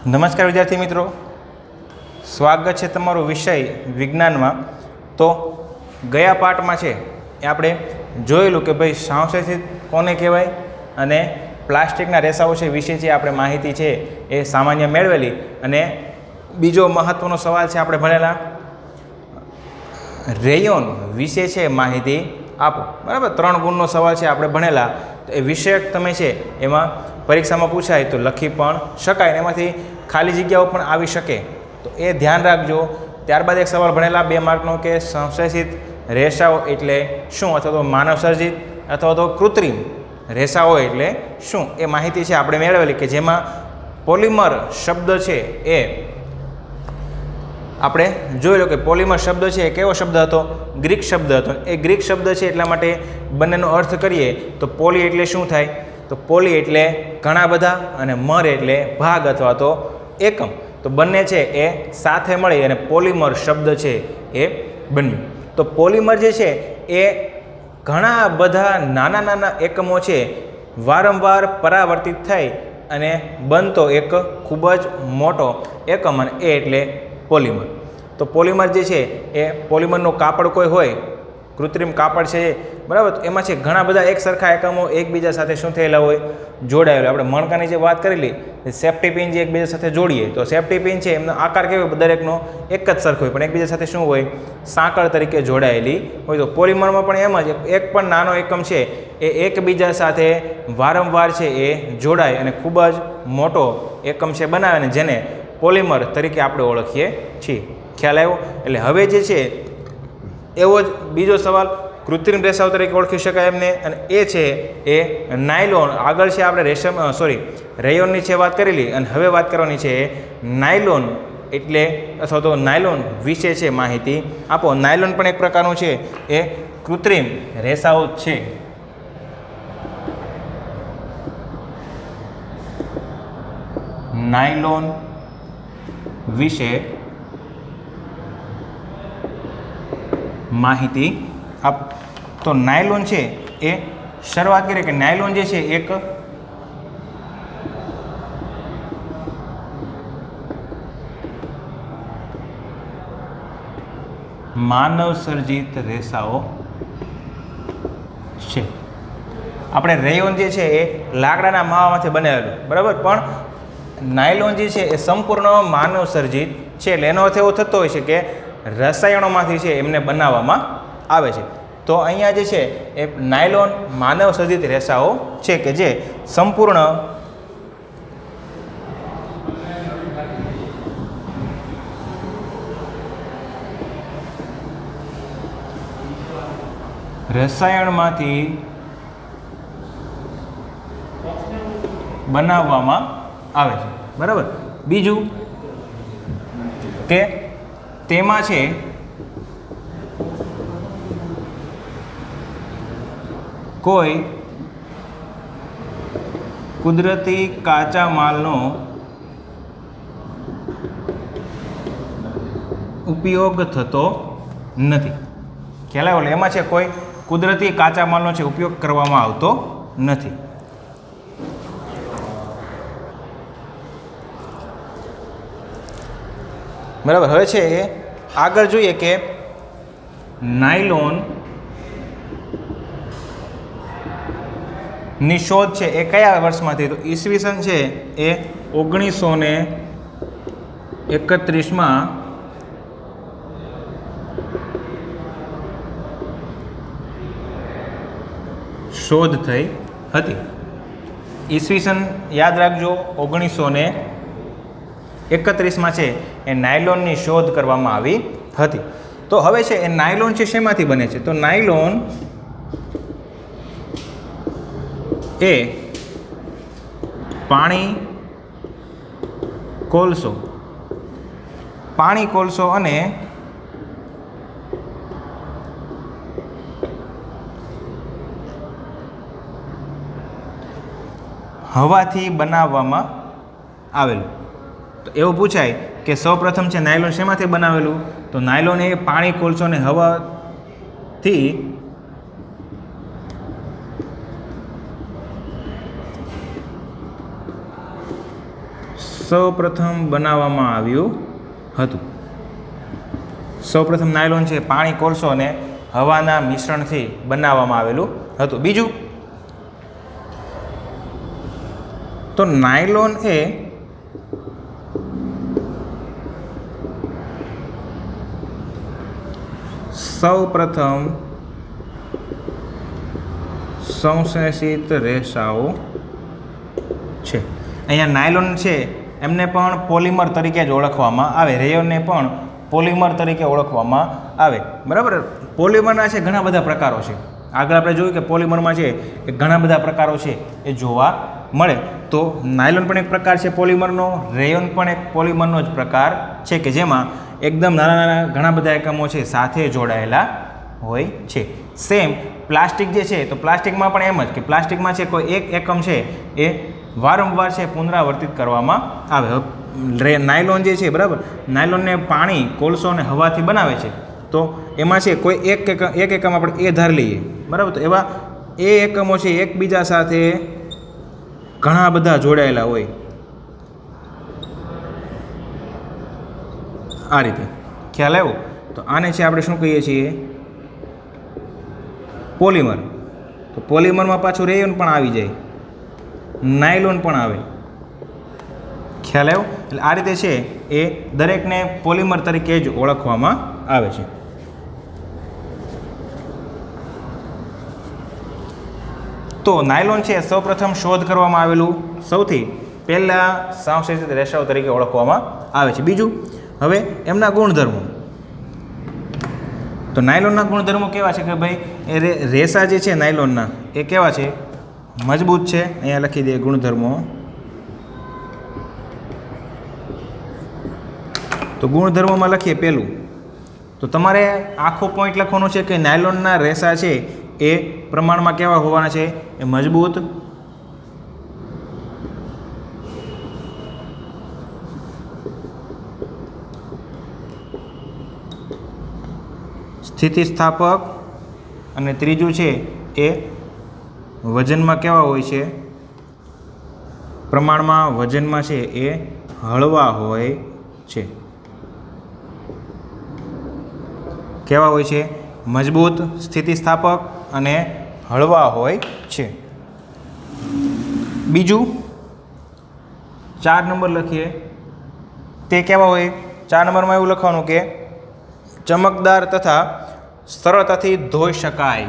નમસ્કાર વિદ્યાર્થી મિત્રો, સ્વાગત છે તમારો વિષય વિજ્ઞાનમાં। તો ગયા પાઠમાં છે એ આપણે જોયેલું કે ભાઈ સંશ્લેષિત કોને કહેવાય અને પ્લાસ્ટિકના રેસાઓ છે વિશે જે આપણે માહિતી છે એ સામાન્ય મેળવેલી। અને બીજો મહત્ત્વનો સવાલ છે આપણે ભણેલા રેયોન વિશે છે માહિતી આપો, બરાબર। 3 ગુણનો સવાલ છે આપણે ભણેલા। તો એ વિષયક તમે છે એમાં પરીક્ષામાં પૂછાય તો લખી પણ શકાય, એમાંથી ખાલી જગ્યાઓ પણ આવી શકે, તો એ ધ્યાન રાખજો। ત્યારબાદ એક સવાલ ભણેલા 2 માર્કનો કે સંશ્લેષિત રેસાઓ એટલે શું, અથવા તો માનવ સર્જિત અથવા તો કૃત્રિમ રેસાઓ એટલે શું, એ માહિતી છે આપણે મેળવેલી કે જેમાં પોલિમર શબ્દ છે એ આપણે જોઈ લો કે પોલિમર શબ્દ છે એ કેવો શબ્દ હતો? ગ્રીક શબ્દ હતો। એ ગ્રીક શબ્દ છે એટલા માટે બંનેનો અર્થ કરીએ તો પોલી એટલે શું થાય? તો પોલી એટલે ઘણા બધા અને મર એટલે ભાગ અથવા તો એકમ। તો બંને છે એ સાથે મળી અને પોલિમર શબ્દ છે એ બન્યું। તો પોલિમર જે છે એ ઘણા બધા નાના નાના એકમો છે વારંવાર પરાવર્તિત થઈ અને બનતો એક ખૂબ જ મોટો એકમ, અને એ એટલે પોલિમર। તો પોલિમર જે છે એ પોલિમરનું કાપડ કોઈ હોય, કૃત્રિમ કાપડ છે બરાબર, તો એમાં છે ઘણા બધા એક સરખા એકમો એકબીજા સાથે શું થયેલા હોય? જોડાયેલા। આપણે મણકાની જે વાત કરેલી સેફ્ટી પિન જે એકબીજા સાથે જોડીએ તો સેફ્ટી પિન છે એમનો આકાર કેવો હોય? દરેકનો એક જ સરખો હોય પણ એકબીજા સાથે શું હોય? સાંકળ તરીકે જોડાયેલી હોય। તો પોલિમરમાં પણ એમ જ એક પણ નાનો એકમ છે એ એકબીજા સાથે વારંવાર છે એ જોડાય અને ખૂબ જ મોટો એકમ છે બનાવે ને જેને પોલિમર તરીકે આપણે ઓળખીએ છીએ। ખ્યાલ આવ્યો? એટલે હવે જે છે એવો જ બીજો સવાલ કૃત્રિમ રેસાઓ તરીકે ઓળખી શકાય એમને, અને એ છે એ નાયલોન। આગળ છે આપણે રેયોનની છે વાત કરેલી, અને હવે વાત કરવાની છે નાયલોન એટલે અથવા તો નાયલોન વિશે છે માહિતી આપો। નાયલોન પણ એક પ્રકારનું છે એ કૃત્રિમ રેસાઓ છે। નાયલોન વિશે માહિતી આપ। તો નાયલોન છે એ શરૂઆત કરીએ કે નાયલોન જે છે એક માનવ સર્જિત રેસાઓ છે। આપણે રેયોન જે છે એ લાકડાના માવામાંથી બનાવેલું બરાબર, પણ નાયલોન જે છે એ સંપૂર્ણ માનવ સર્જિત છે। એટલે એનો અર્થ એવો થતો હોય છે કે રસાયણોમાંથી છે એમને બનાવવામાં આવે છે। તો અહીંયા જે છે એ નાયલોન માનવ સર્જિત રેસાઓ છે કે જે સંપૂર્ણ રસાયણમાંથી બનાવવામાં આવે છે, બરાબર। બીજું કે તેમાં છે કોઈ કુદરતી કાચા માલનો ઉપયોગ થતો નથી। ખ્યાલ આવ્યો? એટલે એમાં છે કોઈ કુદરતી કાચા માલનો છે ઉપયોગ કરવામાં આવતો નથી। બરાબર। હવે છે એ આગળ જોઈએ કે નાયલોન ની શોધ છે એ કયા વર્ષમાંથી? તો ઈસવીસન છે એ 1931માં શોધ થઈ હતી। ઈસવીસન યાદ રાખજો, 1931માં છે એ નાયલોનની શોધ કરવામાં આવી હતી। તો હવે છે એ નાયલોન છે શેમાંથી બને છે? તો નાયલોન એ પાણી, કોલસો અને હવાથી બનાવવામાં આવેલું। તો એવું પૂછાય કે સૌપ્રથમ છે નાયલોન શેમાંથી બનાવેલું? તો નાયલોન એ પાણી, કોલસો અને હવાથી સૌપ્રથમ બનાવવામાં આવ્યું હતું? સૌપ્રથમ નાયલોન છે પાણી, કોલસો અને હવાના મિશ્રણથી બનાવવામાં આવેલું હતું. બીજું તો નાયલોન એ સૌપ્રથમ સંશ્લેષિત રેસાઓ છે. અહીંયા નાયલોન છે એમને પણ પોલિમર તરીકે જ ઓળખવામાં આવે, રેયોનને પણ પોલિમર તરીકે ઓળખવામાં આવે. બરાબર. પોલિમરના છે ઘણા બધા પ્રકારો છે. આગળ આપણે જોયું કે પોલિમરમાં છે એ ઘણા બધા પ્રકારો છે એ જોવા મળે. તો નાયલોન પણ એક પ્રકાર છે પોલિમરનો, રેયોન પણ એક પોલિમરનો જ પ્રકાર છે કે જેમાં એકદમ નાના નાના ઘણા બધા એકમો છે સાથે જોડાયેલા હોય છે. સેમ પ્લાસ્ટિક જે છે તો પ્લાસ્ટિકમાં પણ એમ જ કે પ્લાસ્ટિકમાં છે કોઈ એક એકમ છે એ વારંવાર છે પુનરાવર્તિત કરવામાં આવે. નાયલોન જે છે બરાબર, નાયલોનને પાણી, કોલસો અને હવાથી બનાવે છે. તો એમાં છે કોઈ એક એકમ આપણે એ ધાર લઈએ બરાબર, તો એવા એ એકમો છે એકબીજા સાથે ઘણા બધા જોડાયેલા હોય આ રીતે. ખ્યાલ આવ્યો? તો આને છે આપણે શું કહીએ છીએ? પોલિમર. તો પોલિમરમાં પાછું રેયોન પણ આવી જાય, નાયલોન પણ આવે. ખ્યાલ આવ્યો? એટલે આ રીતે છે એ દરેકને પોલિમર તરીકે જ ઓળખવામાં આવે છે. તો નાયલોન છે સૌપ્રથમ શોધ કરવામાં આવેલું સૌથી પહેલાં સંશ્લેષિત રેસાઓ તરીકે ઓળખવામાં આવે છે. બીજું હવે એમના ગુણધર્મો. તો નાયલોનના ગુણધર્મો કેવા છે કે ભાઈ એ રેસા જે છે નાયલોનના એ કેવા છે? મજબૂત છે. અહીંયા લખી દઈએ ગુણધર્મો. તો ગુણધર્મોમાં લખીએ પહેલું તો તમારે આખો પોઈન્ટ લખવાનો છે કે નાયલોનના રેસા છે એ પ્રમાણમાં કેવા હોવાના છે? એ મજબૂત, સ્થિતિસ્થાપક અને ત્રીજું છે એ વજનમાં કેવા હોય છે? પ્રમાણમાં વજનમાં છે એ હળવા હોય છે. કેવા હોય છે? મજબૂત, સ્થિતિસ્થાપક અને હળવા હોય છે. બીજું 4 નંબર લખીએ તે કેવા હોય? 4 નંબરમાં એવું લખવાનું કે ચમકદાર તથા સરળતાથી ધોઈ શકાય.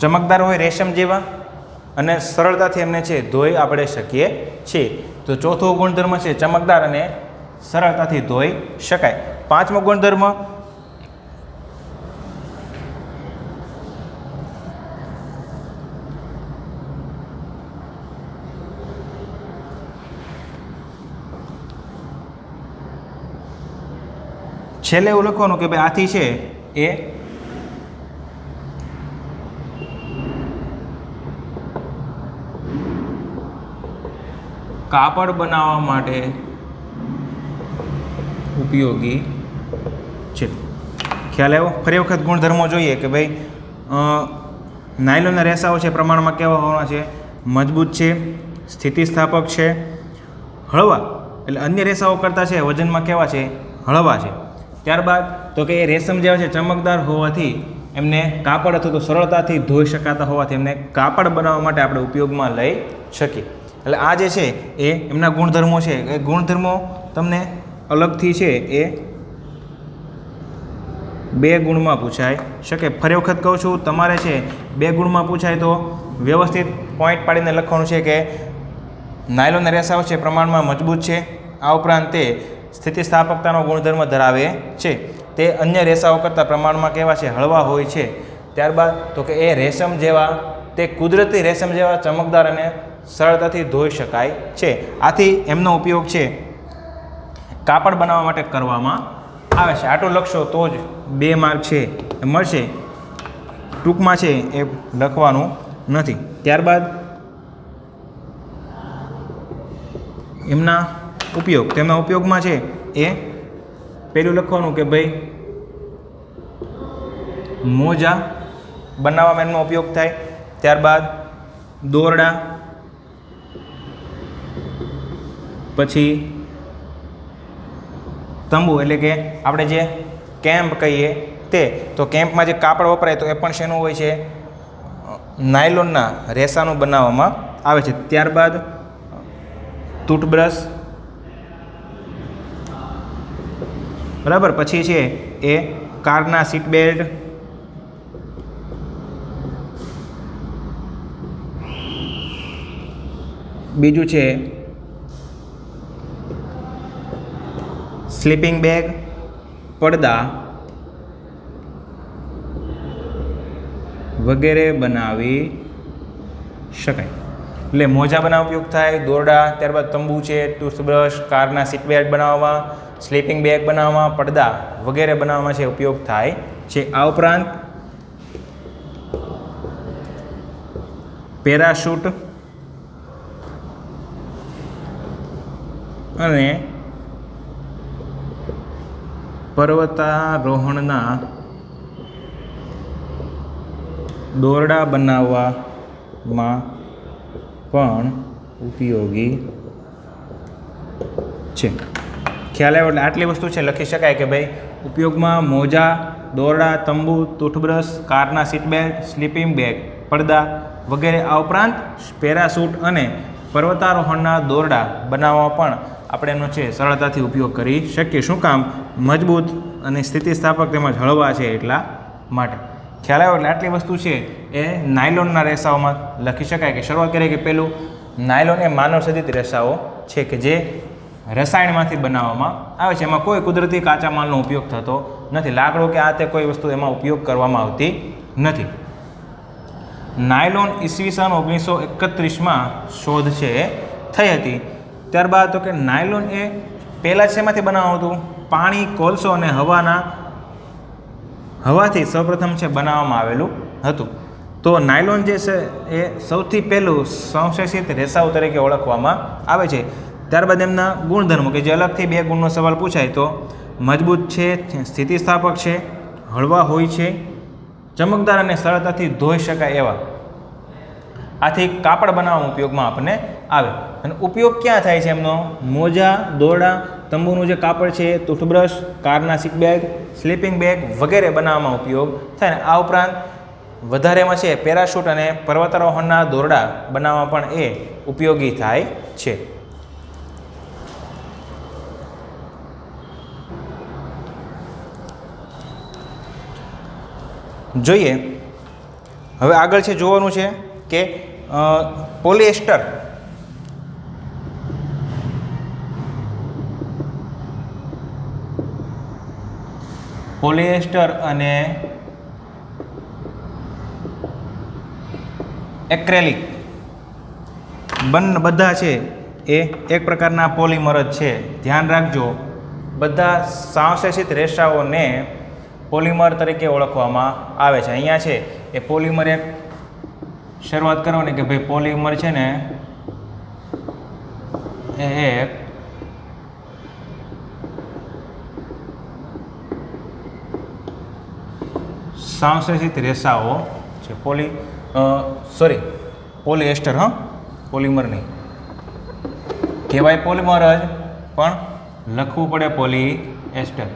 ચમકદાર હોય રેશમ જેવા અને સરળતાથી એમને છે ધોઈ આપણે શકીએ છીએ. તો ચોથો ગુણધર્મ છે ચમકદાર અને સરળતાથી ધોઈ શકાય. પાંચમો ગુણધર્મ છેલ્લે એવું લખવાનું કે ભાઈ આથી છે એ કાપડ બનાવવા માટે ઉપયોગી છે. ખ્યાલ આવ્યો? ફરી વખત ગુણધર્મો જોઈએ કે ભાઈ નાયલોનના રેસાઓ છે પ્રમાણમાં કેવા હોવાના છે? મજબૂત છે, સ્થિતિસ્થાપક છે, હળવા એટલે અન્ય રેસાઓ કરતાં છે વજનમાં કેવા છે? હળવા છે. ત્યારબાદ તો કે એ રેશમ જેવા છે ચમકદાર હોવાથી એમને કાપડ અથવા તો સરળતાથી ધોઈ શકાતા હોવાથી એમને કાપડ બનાવવા માટે આપણે ઉપયોગમાં લઈ શકીએ. એટલે આ જે છે એ એમના ગુણધર્મો છે. એ ગુણધર્મો તમને અલગથી છે એ 2 ગુણમાં પૂછાય શકે. ફરી વખત કહું છું, તમારે છે 2 ગુણમાં પૂછાય તો વ્યવસ્થિત પોઈન્ટ પાડીને લખવાનું છે કે નાયલોનના રેસાઓ છે પ્રમાણમાં મજબૂત છે, આ ઉપરાંત તે સ્થિતિસ્થાપકતાનો ગુણધર્મ ધરાવે છે, તે અન્ય રેસાઓ કરતાં પ્રમાણમાં કેવા છે? હળવા હોય છે. ત્યારબાદ તો કે એ રેશમ જેવા, તે કુદરતી રેશમ જેવા ચમકદાર અને સરળતાથી ધોઈ શકાય છે. આથી એમનો ઉપયોગ છે કાપડ બનાવવા માટે કરવામાં આવે છે. આટલું લખશો તો જ 2 માર્ક છે એ મળશે. ટૂંકમાં છે એ લખવાનું નથી. ત્યારબાદ એમના ઉપયોગ, તેમાં ઉપયોગમાં છે એ પેલું લખવાનું કે ભાઈ મોજા બનાવવામાં એનો ઉપયોગ થાય, ત્યારબાદ દોરડા, પછી તંબુ એટલે કે આપણે જે કેમ્પ કહીએ તે, તો કેમ્પમાં જે કાપડ વપરાય તો એ પણ શેનું હોય છે, નાયલોનના રેસાનું બનાવવામાં આવે છે. ત્યારબાદ ટૂથબ્રશ, બરાબર, પછી છે એ કારના સીટ બેલ્ટ, બીજું છે સ્લીપિંગ બેગ, પડદા વગેરે બનાવી શકાય. એટલે મોજા બનાવવા ઉપયોગ થાય, દોરડા, ત્યારબાદ તંબુ છે, ટૂથબ્રશ, કારના સીટ બેલ્ટ બનાવવામાં, સ્લીપિંગ બેગ બનાવવામાં, પડદા વગેરે બનાવવામાં છે ઉપયોગ થાય છે. આ ઉપરાંત પેરાશૂટ અને પર્વતારોહણના દોરડા બનાવવામાં પણ ઉપયોગી છે. ખ્યાલ આવ્યો? એટલે આટલી વસ્તુ છે લખી શકાય કે ભાઈ ઉપયોગમાં મોજા, દોરડા, તંબુ, ટૂથબ્રશ, કારના સીટ બેલ્ટ, સ્લીપિંગ બેગ, પડદા વગેરે. આ ઉપરાંત પેરાશૂટ અને પર્વતારોહણના દોરડા બનાવવામાં પણ આપણે એનો છે સરળતાથી ઉપયોગ કરી શકીએ. શું કામ? મજબૂત અને સ્થિતિસ્થાપક તેમજ હળવા છે એટલા માટે. ખ્યાલ આવ્યો? એટલે આટલી વસ્તુ છે એ નાયલોનના રેસાઓમાં લખી શકાય. કે શરૂઆત કરીએ કે પેલું નાયલોન એ માનવ સર્જિત રેસાઓ છે કે જે રસાયણમાંથી બનાવવામાં આવે છે. એમાં કોઈ કુદરતી કાચા માલનો ઉપયોગ થતો નથી. લાકડું કે આ તે કોઈ વસ્તુ એમાં ઉપયોગ કરવામાં આવતી નથી. નાયલોન ઈસવીસન 1931માં શોધ છે થઈ હતી. ત્યારબાદ તો કે નાયલોન એ પહેલાં શેમાંથી બનાવવામાં આવતું? પાણી, કોલસો અને હવાથી સૌપ્રથમ છે બનાવવામાં આવેલું હતું. તો નાયલોન જે છે એ સૌથી પહેલું સંશ્લેષિત રેસાઓ તરીકે ઓળખવામાં આવે છે. ત્યારબાદ એમના ગુણધર્મો કે જે અલગથી બે ગુણનો સવાલ પૂછાય તો મજબૂત છે, સ્થિતિસ્થાપક છે, હળવા હોય છે, ચમકદાર અને સરળતાથી ધોઈ શકાય એવા. આથી કાપડ બનાવવામાં ઉપયોગમાં આપણને આવે. અને ઉપયોગ ક્યાં થાય છે એમનો? મોજા, દોરડા, તંબુનું જે કાપડ છે, ટૂથબ્રશ, કારના સીટ બેગ, સ્લીપિંગ બેગ વગેરે બનાવવામાં ઉપયોગ થાય. ને આ ઉપરાંત વધારેમાં છે પેરાશૂટ અને પર્વતારોહણના દોરડા બનાવવામાં પણ એ ઉપયોગી થાય છે. જોઈએ હવે આગળ છે જોવાનું છે કે પોલિએસ્ટર અને એક્રેલિક બધા છે એ એક પ્રકારના પોલિમર જ છે. ધ્યાન રાખજો, બધા સંશ્લેષિત રેસાઓને પોલિમર તરીકે ઓળખવામાં આવે છે. અહીંયા છે એ પોલિમર એક શરૂઆત કરવાની કે ભાઈ પોલિમર છે ને એ એક સંશ્લેષિત રેસાઓ છે. પોલિએસ્ટર, પોલિમર નહીં કહેવાય, પોલિમર જ પણ લખવું પડે પોલિએસ્ટર.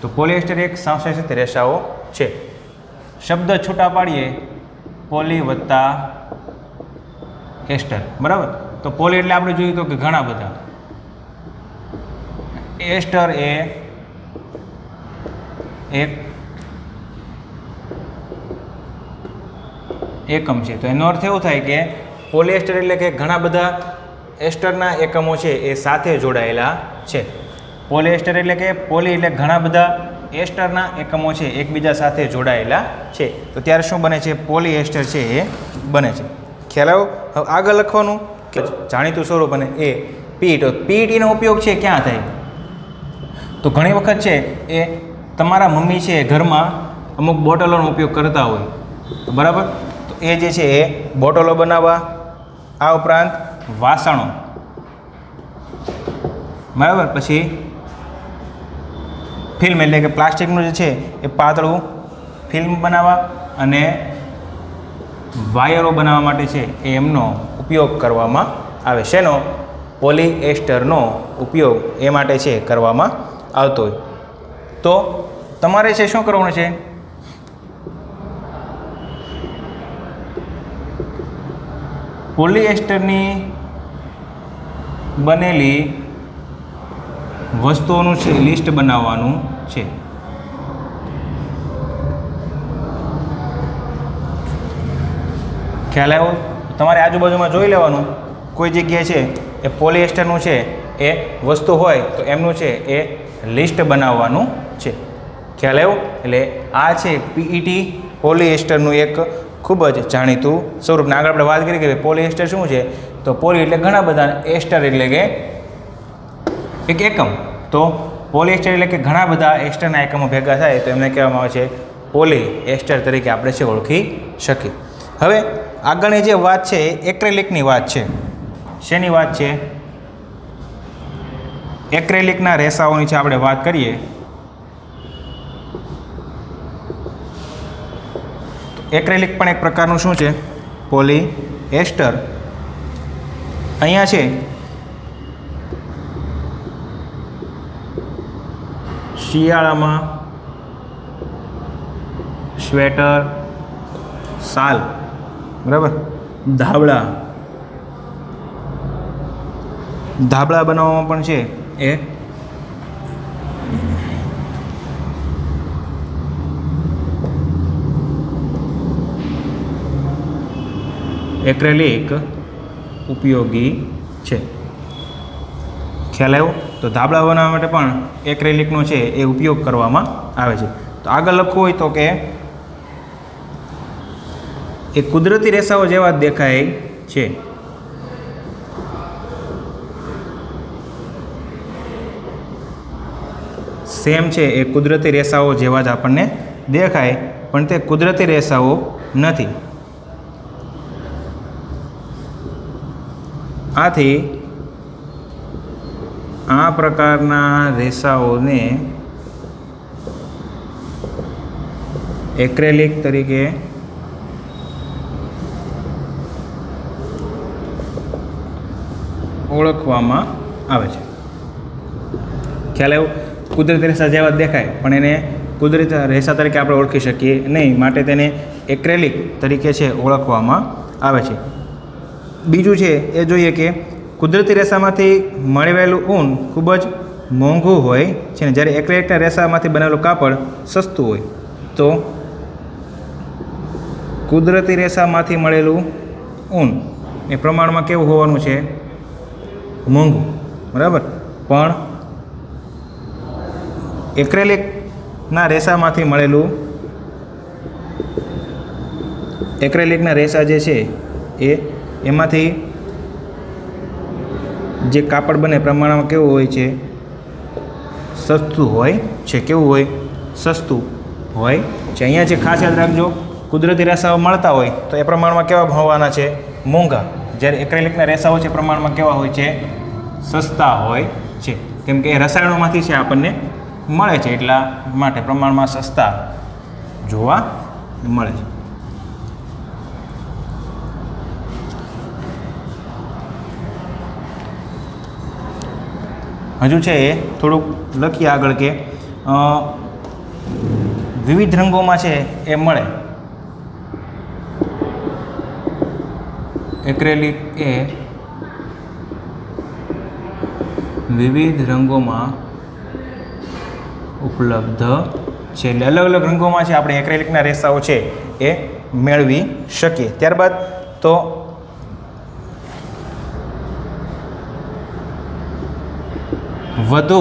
તો પોલિએસ્ટર એક સંશ્લેષિત રેસાઓ છે. શબ્દ છૂટા પાડીએ પોલી વત્તા એસ્ટર, બરાબર. તો પોલી એટલે આપણે જોયું તો કે ઘણા બધા, એસ્ટર એ એક એકમ છે. તો એનો અર્થ એવો થાય કે પોલિએસ્ટર એટલે કે ઘણા બધા એસ્ટરના એકમો છે એ સાથે જોડાયેલા છે. પોલિએસ્ટર એટલે કે પોલી એટલે ઘણા બધા એસ્ટરના એકમો છે એકબીજા સાથે જોડાયેલા છે. તો ત્યારે શું બને છે? પોલિએસ્ટર છે એ બને છે. ખ્યાલ આવ્યો? હવે આગળ લખવાનું કે જાણીતું સ્વરૂપ અને એ પી. તો પીઈટીનો ઉપયોગ છે ક્યાં થાય? તો ઘણી વખત છે એ તમારા મમ્મી છે ઘરમાં અમુક બોટલોનો ઉપયોગ કરતા હોય, બરાબર. તો એ જે છે એ બોટલો બનાવવા, આ ઉપરાંત વાસણો બરાબર. પછી ફિલ્મ એટલે કે પ્લાસ્ટિકનું જે છે એ પાતળું ફિલ્મ બનાવવા અને વાયરો બનાવવા માટે છે એ એમનો ઉપયોગ કરવામાં આવે. શેનો? પોલિએસ્ટરનો ઉપયોગ એ માટે છે કરવામાં આવતો હોય. તો તમારે છે શું કરવાનું છે? પોલિએસ્ટરની બનેલી વસ્તુઓનું છે લિસ્ટ બનાવવાનું છે. ખ્યાલ આવ્યો? તમારે આજુબાજુમાં જોઈ લેવાનું, કોઈ જગ્યાએ છે એ પોલિએસ્ટરનું છે એ વસ્તુ હોય તો એમનું છે એ લિસ્ટ બનાવવાનું છે. ખ્યાલ આવ્યો? એટલે આ છે પીઈટી પોલિએસ્ટરનું એક ખૂબ જ જાણીતું સ્વરૂપ. આગળ આપણે વાત કરી કે પોલિએસ્ટર શું છે, તો પોલી એટલે ઘણા બધા, એસ્ટર એટલે કે એક એકમ. તો પોલિએસ્ટર એટલે કે ઘણા બધા એસ્ટરના એકમો ભેગા થાય તો એમને કહેવામાં આવે છે પોલિએસ્ટર તરીકે આપણે છે ઓળખી શકીએ. હવે આગળની જે વાત છે એ એક્રેલિકની વાત છે. શેની વાત છે? એક્રેલિકના રેસાઓની છે આપણે વાત કરીએ. એક્રેલિક પણ એક પ્રકારનું શું છે? પોલિએસ્ટર. અહીંયા છે શિયાળામાં સ્વેટર, શાલ, બરાબર, ધાબળા બનાવવામાં પણ છે એ એક્રેલિક ઉપયોગી છે. ખ્યાલ આવ્યો? તો ધાબળા બનાવવા માટે પણ એક્રેલિકનો છે એ ઉપયોગ કરવામાં આવે છે. તો આગળ લખવું હોય તો કે એ કુદરતી રેસાઓ જેવા જ દેખાય છે. સેમ છે એ કુદરતી રેસાઓ જેવા જ આપણને દેખાય, પણ તે કુદરતી રેસાઓ નથી. આથી આ પ્રકારના રેસાઓને એક્રેલિક તરીકે ઓળખવામાં આવે છે. ખ્યાલ આવ્યો? કુદરતી રેસા જેવા જ દેખાય પણ એને કુદરતી રેસા તરીકે આપણે ઓળખી શકીએ નહીં, માટે તેને એક્રેલિક તરીકે છે ઓળખવામાં આવે છે. બીજું છે એ જોઈએ કે કુદરતી રેસામાંથી મેળવેલું ઊન ખૂબ જ મોંઘું હોય છે ને જ્યારે એક્રેલિકના રેસામાંથી બનેલું કાપડ સસ્તું હોય. તો કુદરતી રેસામાંથી મળેલું ઊન એ પ્રમાણમાં કેવું હોવાનું છે? મોંઘું, બરાબર. પણ એક્રેલિકના રેસામાંથી મળેલું, એક્રેલિકના રેસા જે છે એમાંથી જે કાપડ બને પ્રમાણમાં કેવું હોય છે? સસ્તું હોય છે. કેવું હોય? સસ્તું હોય છે. અહીંયા જે ખાસ યાદ રાખજો, કુદરતી રેસાઓ મળતા હોય તો એ પ્રમાણમાં કેવા હોવાના છે? મોંઘા. જ્યારે એક્રેલિકના રેસાઓ છે પ્રમાણમાં કેવા હોય છે? સસ્તા હોય છે. કેમ કે એ રસાયણોમાંથી છે આપણને મળે છે, એટલા માટે પ્રમાણમાં સસ્તા જોવા મળે છે. હજુ છે એ થોડુંક લખીએ આગળ કે વિવિધ રંગોમાં છે એ મળે. એક્રેલિક એ વિવિધ રંગોમાં ઉપલબ્ધ છે. એટલે અલગ અલગ રંગોમાં છે આપણે એક્રેલિકના રેસાઓ છે એ મેળવી શકીએ. ત્યારબાદ તો વધુ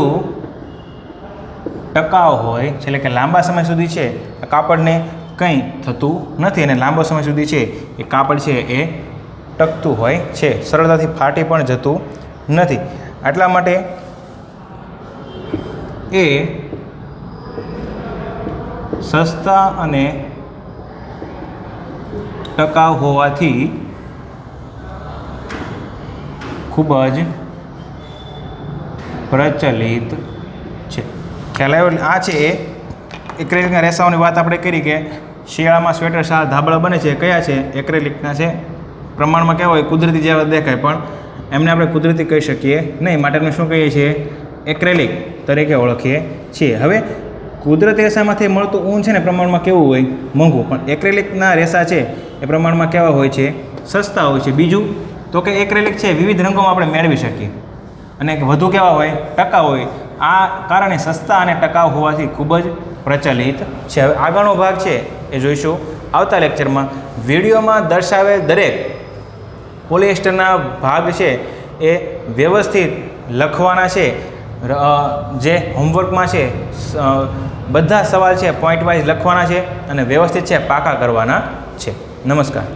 ટકાઉ હોય છે, એટલે કે લાંબા સમય સુધી છે કાપડને કંઈ થતું નથી અને લાંબો સમય સુધી છે એ કાપડ છે એ ટકતું હોય છે, સરળતાથી ફાટી પણ જતું નથી. આટલા માટે એ સસ્તા અને ટકાઉ હોવાથી ખૂબ જ પ્રચલિત છે. ખ્યાલ આવ્યો? એટલે આ છે એ એક્રેલિકના રેસાઓની વાત આપણે કરી કે શિયાળામાં સ્વેટર શાલ ધાબળા બને છે, કયા છે? એક્રેલિકના છે. પ્રમાણમાં કેવા હોય? કુદરતી જેવા દેખાય, પણ એમને આપણે કુદરતી કહી શકીએ નહીં, માટે આપણે શું કહીએ છીએ? એક્રેલિક તરીકે ઓળખીએ છીએ. હવે કુદરતી રેસામાંથી મળતું ઊન છે ને પ્રમાણમાં કેવું હોય? મોંઘું. પણ એક્રેલિકના રેસા છે એ પ્રમાણમાં કેવા હોય છે? સસ્તા હોય છે. બીજું તો કે એક્રેલિક છે વિવિધ રંગોમાં આપણે મેળવી શકીએ અને વધુ કેવા હોય? ટકાઉ હોય. આ કારણે સસ્તા અને ટકાઉ હોવાથી ખૂબ જ પ્રચલિત છે. હવે આગળનો ભાગ છે એ જોઈશું આવતા લેક્ચરમાં. વિડીયોમાં દર્શાવેલ દરેક પોલિએસ્ટરના ભાગ છે એ વ્યવસ્થિત લખવાના છે. જે હોમવર્કમાં છે બધા સવાલ છે પોઈન્ટ વાઇઝ લખવાના છે અને વ્યવસ્થિત છે પાકા કરવાના છે. નમસ્કાર.